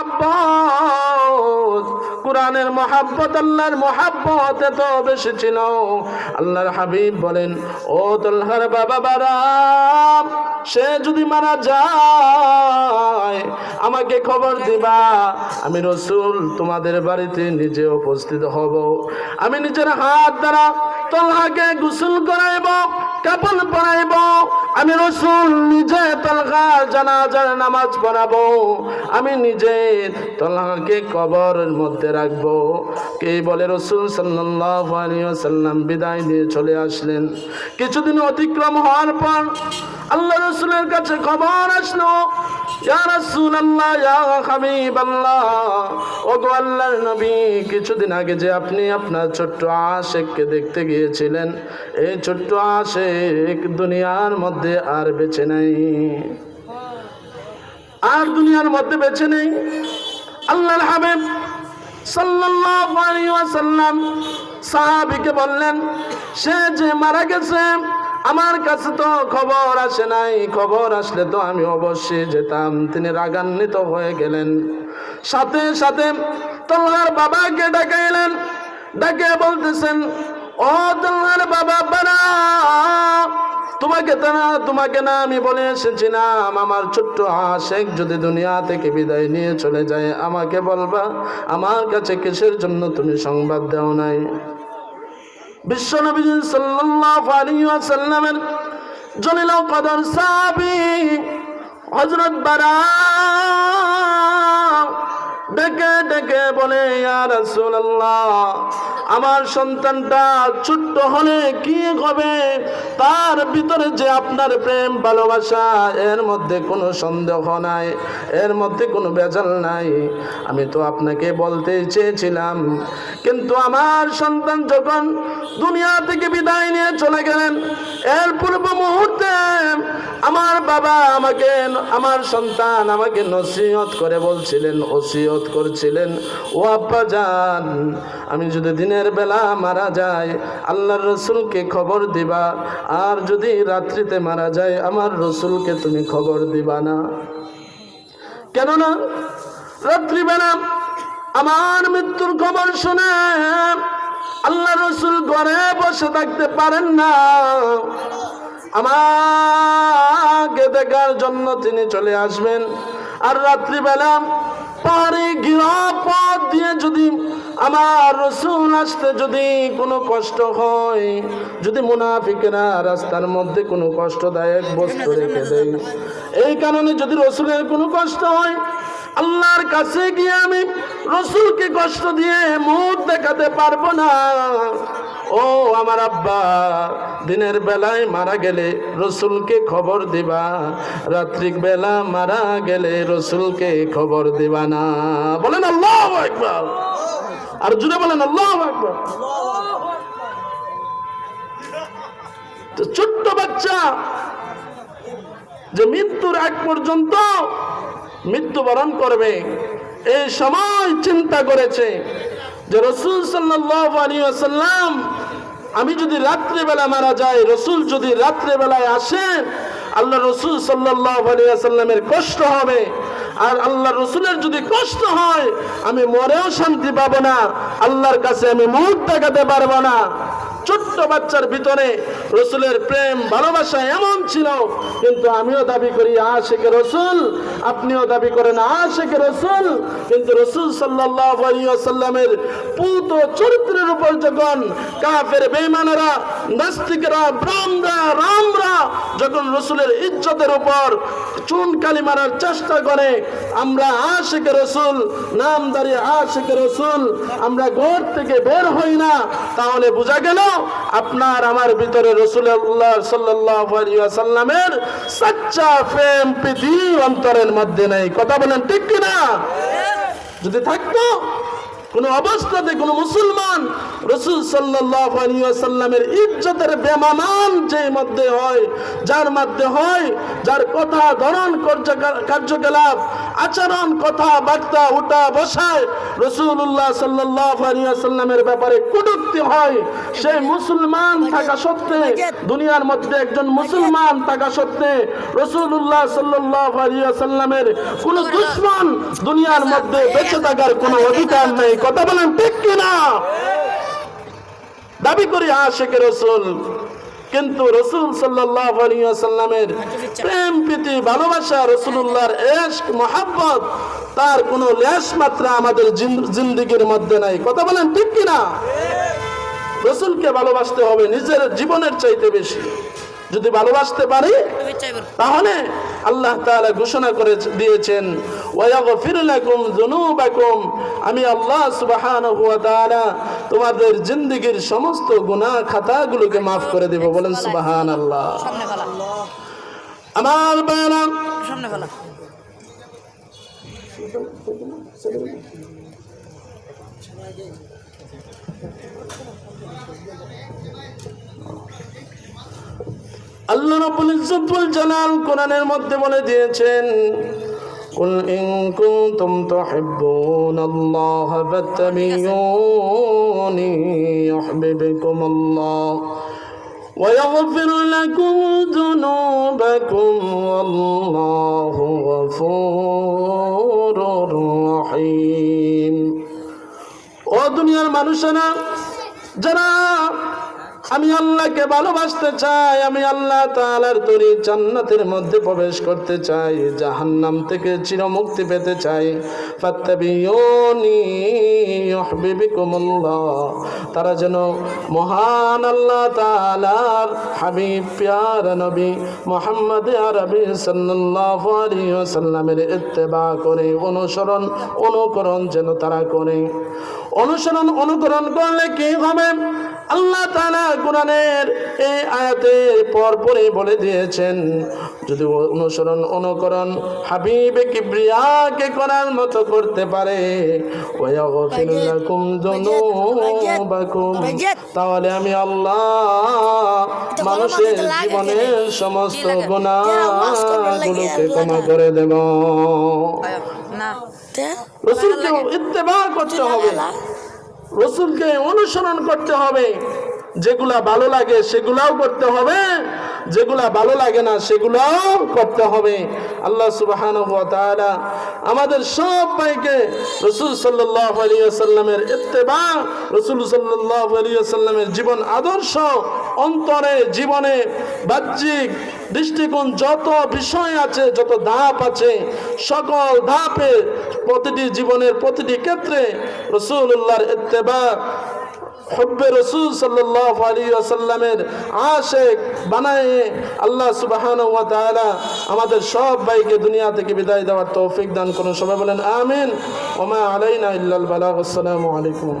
মহাব্বত, কোরআনের মহাব্বত, আল্লাহর মহাব্বত এত বেশি ছিল। আল্লাহর হাবিব বলেন, ও তালহার বাবা বারাম, সে যদি মারা যায় আমাকে খবর দিবা, আমি রাসূল তোমাদের বাড়িতে নিজে উপস্থিত হব। আমি নিজের হাত দ্বারা তালহাকে গোসল করাইব, কাফন পরাইব। আমি রাসূল নিজে তালহার জানাজার নামাজ পড়াবো। আমি নিজে তালহাকে কবরের মধ্যে রাখবো। কে বলে রাসূল সাল্লাল্লাহু আলাইহি ওয়াসাল্লাম বিদায় নিয়ে চলে আসলেন। কিছুদিন অতিক্রম হওয়ার পর আল্লাহ রাসূলের কাছে খবর আসলো, ইয়া রাসূলুল্লাহ, ইয়া হাবিবাল্লাহ, ওগো আল্লাহর নবী, কিছুদিন আগে যে আপনি আপনার ছোট্ট আশিককে দেখতে গিয়েছিলেন, এই ছোট্ট আশিক দুনিয়ার মধ্যে আর বেঁচে নাই, আর দুনিয়ার মধ্যে বেঁচে নেই। আল্লাহর হাবিব সাল্লাল্লাহু আলাইহি ওয়াসাল্লাম সাহাবীকে বললেন, সে যে মারা গেছে আমার কাছে তো খবর আসে নাই, খবর আসলে তো আমি অবশ্যই যেতাম। তিনি রাগান্বিত হয়ে গেলেন। সাথে সাথে তালহার বাবাকে ডাকাইলেন, ডাকে বলতেছেন, ও তালহার বাবা, তোমাকে না আমি বলে এসেছিলাম, আমার ছোট্ট আশিক যদি দুনিয়া থেকে বিদায় নিয়ে চলে যায় আমাকে বলবা, আমার কাছে কিসের জন্য তুমি সংবাদ দাও নাই? বিশ্বনবী সাল্লাল্লাহু আলাইহি ওয়াসাল্লামের জলিল কদর সাহাবী হযরত বারা ডেকে ডেকে বলে, ইয়া রাসূলুল্লাহ, আমার সন্তানটা ছোট্ট হলে কি হবে? তার ভিতরে যে আপনার প্রেম ভালোবাসা, এর মধ্যে কোনো সন্দেহ নাই, এর মধ্যে কোনো ভেজাল নাই। আমি তো আপনাকে বলতে চেয়েছিলাম, কিন্তু আমার সন্তান যখন দুনিয়া থেকে বিদায় নিয়ে চলে গেলেন, এর পূর্ব মুহূর্তে আমার বাবা আমাকে, আমার সন্তান আমাকে নসিহত করে বলছিলেন, ওসিয়ত করছিলেন, ও আব্বা জান, আমি যদি দিনের বেলা মারা যায় আল্লাহর রাসূলকে খবর দিবা, আর যদি রাত্রিতে মারা যায় আমার রাসূলকে তুমি খবর দিবা না। কেননা রাত্রিবেলা আমার মৃত্যুর খবর শুনে আল্লাহর রাসূল ঘরে বসে থাকতে পারেন না, আমাকে দেখার জন্য তিনি চলে আসবেন। আর রাত্রিবেলা পাহাড়ি গিরাপথ দিয়ে যদি আমার রাসূল আসতে যদি কোনো কষ্ট হয়, যদি মুনাফিকেরা রাস্তার মধ্যে কোনো কষ্টদায়ক বস্তু রেখে দেয়, এই কারণে যদি রাসূলের কোনো কষ্ট হয়, আল্লাহর কাছে গিয়ে আমি রাসূলকে কষ্ট দিয়ে মুখ দেখাতে পারবো না। ও আমার আব্বা, দিনের বেলায় মারা গেলে রাসূলকে খবর দিবা, রাত্রিক বেলা মারা গেলে রাসূলকে খবর দিবা না। বলেন আল্লাহু আকবার, আর জুড়ে বলেন আল্লাহু আকবার। তো ছোট্ট বাচ্চা যে মৃত্যুর আগ পর্যন্ত মৃত্যুবরণ করবে, এই সময় চিন্তা করেছে যে রাসূল সাল্লাল্লাহু আলাইহি ওয়াসাল্লাম, আমি যদি রাত্রিবেলা মারা যাই, রাসূল যদি রাত্রিবেলায় আসেন, আল্লাহ রাসূল সাল্লাল্লাহু আলাইহি ওয়াসাল্লামের কষ্ট হবে। আর আল্লাহ রাসূলের যদি কষ্ট হয়, আমি মরেও শান্তি পাবো না, আল্লাহর কাছে আমি মুখ দেখাতে পারবো না। ছোট্ট বাচ্চার ভিতরে রাসূলের প্রেম ভালোবাসা এমন ছিল। কিন্তু আমিও দাবি করি আশিকে রাসূল, আপনিও দাবি করেন আশিকে রাসূল, কিন্তু রাসূল সাল্লাল্লাহু আলাইহি ওয়াসাল্লামের পুত চরিত্রের উপর যখন কাফের বেঈমানেরা, নাস্তিকরা, ব্রাহ্মণরা, রামরা যখন রাসূলের ইজ্জতের উপর চুন কালি মারার চেষ্টা করে, আমরা আশিকে রাসূল, নামদারি আশিকে রাসূল, আমরা ঘর থেকে বের হই না, তাহলে বোঝা গেল আপনার আমার ভিতরে রাসূলুল্লাহ সাল্লাল্লাহু আলাইহি ওয়াসাল্লামের সচ্চা প্রেম প্রীতি অন্তরের মধ্যে নেই। কথা বলেন ঠিক কি না? যদি থাকতো কোন অবস্থাতে কোন মুসলমান রাসূল সাল্লাল্লাহু আলাইহি ওয়াসাল্লামের ইজ্জতের বেমানান যে মধ্যে হয়, যার মধ্যে হয়, যার কথা ধরন কার্যকলাপ আচরণ কথাবার্তা উঠা বসায় রাসূলুল্লাহ সাল্লাল্লাহু আলাইহি ওয়াসাল্লামের ব্যাপারে কটূক্তি হয়, সেই মুসলমান থাকা সত্ত্বে, দুনিয়ার মধ্যে একজন মুসলমান থাকা সত্ত্বে রাসূলুল্লাহ সাল্লাল্লাহু আলাইহি ওয়াসাল্লামের কোন দুশমন দুনিয়ার মধ্যে বেঁচে থাকার কোনো অধিকার নেই। কথা বলেন ঠিক কিনা? দাবি করি আশিকে রাসূল, কিন্তু রাসূল সাল্লাল্লাহু আলাইহি ওয়াসাল্লামের প্রেম প্রীতি ভালোবাসা, রাসূলুল্লাহর ইশক মুহাব্বত তার কোনো লেশ মাত্রা আমাদের জিন্দেগির মধ্যে নাই। কথা বলেন ঠিক কিনা? রাসূলকে ভালোবাসতে হবে নিজের জীবনের চাইতে বেশি। যদি ভালোবাসতে পারি তাহলে আল্লাহ তাআলা ঘোষণা করে দিয়েছেন ওয়ায়াগফির লাকুম যুনুবাকুম, আমি আল্লাহ সুবহানাহু ওয়া তাআলা তোমাদের জিন্দেগীর সমস্ত গুনাহ খাতাগুলোকে maaf করে দেব। বলেন সুবহানাল্লাহ। আমার বাবা সামনে ফেলা আল্লাহ রাব্বুল ইজ্জত ওয়াল জালাল কোরআনের মধ্যে বলে দিয়েছেন কুল ইন কুনতুম তুহিব্বুনাল্লাহা ফাত্তাবিউনি ইউহিব্বুকুমুল্লাহ ওয়া ইয়াগফির লাকুম যুনুবাকুম ওয়াল্লাহু গফুরুর রহিম। ও দুনিয়ার মানুষেরা, যারা আমি আল্লাহকে ভালোবাসতে চাই, আমি আল্লাহ তাআলার তৈরি জান্নাতের মধ্যে প্রবেশ করতে চাই, জাহান্নাম থেকে চিরমুক্তি পেতে চাই, ফাত্তাবিউনি ইউহিব্বুকুমুল্লাহ, তারা যেন মহান আল্লাহ তাআলার হাবিব প্যারা নবী মুহাম্মদ আরবি সাল্লাল্লাহু আলাইহি ওয়াসাল্লামের ইত্তেবা করে, অনুকরণ যেন তারা করে। অনুকরণ করলে কি হবে? আল্লাহ তাআলা কোরআনের এই আয়াতের পরপরই বলে দিয়েছেন, যদি অনুকরণ হাবিবে কিবরিয়াকে করার মতো করতে পারে, ওয়ায়াগফির লাকুম যুনুবাকুম, তাহলে আমি আল্লাহ মানুষের জীবনের সমস্ত গুনাহগুলোকে ক্ষমা করে দেব। রাসূলকে ইত্তেবা করতে হবে, রাসূলকে অনুসরণ করতে হবে, যেগুলা ভালো লাগে সেগুলাও করতে হবে, যেগুলা ভালো লাগে না সেগুলাও করতে হবে। আল্লাহ সুবহানাহু ওয়া তাআলা আমাদের সবাইকে রাসূল সাল্লাল্লাহু আলাইহি ওয়াসাল্লামের ইত্তেবা, রাসূল সাল্লাল্লাহু আলাইহি ওয়াসাল্লামের জীবন আদর্শ অন্তরে জীবনে বাহ্যিক দৃষ্টিকোণ যত বিষয় আছে, যত ধাপ আছে, সকল ধাপে প্রতিটি জীবনের প্রতিটি ক্ষেত্রে রাসূলুল্লাহর ইত্তেবা, হুব্বে রাসূল সাল্লাল্লাহু আলাইহি ওয়াসাল্লামের আশিক বানায়ে আল্লাহ সুবহানাহু ওয়া তাআলা আমাদের সব ভাইকে দুনিয়া থেকে বিদায় দেওয়ার তৌফিক দান করুন। সবাই বলেন আমিন। ওয়া মা আলাইনা ইল্লাল বালাগ। আসসালামু আলাইকুম।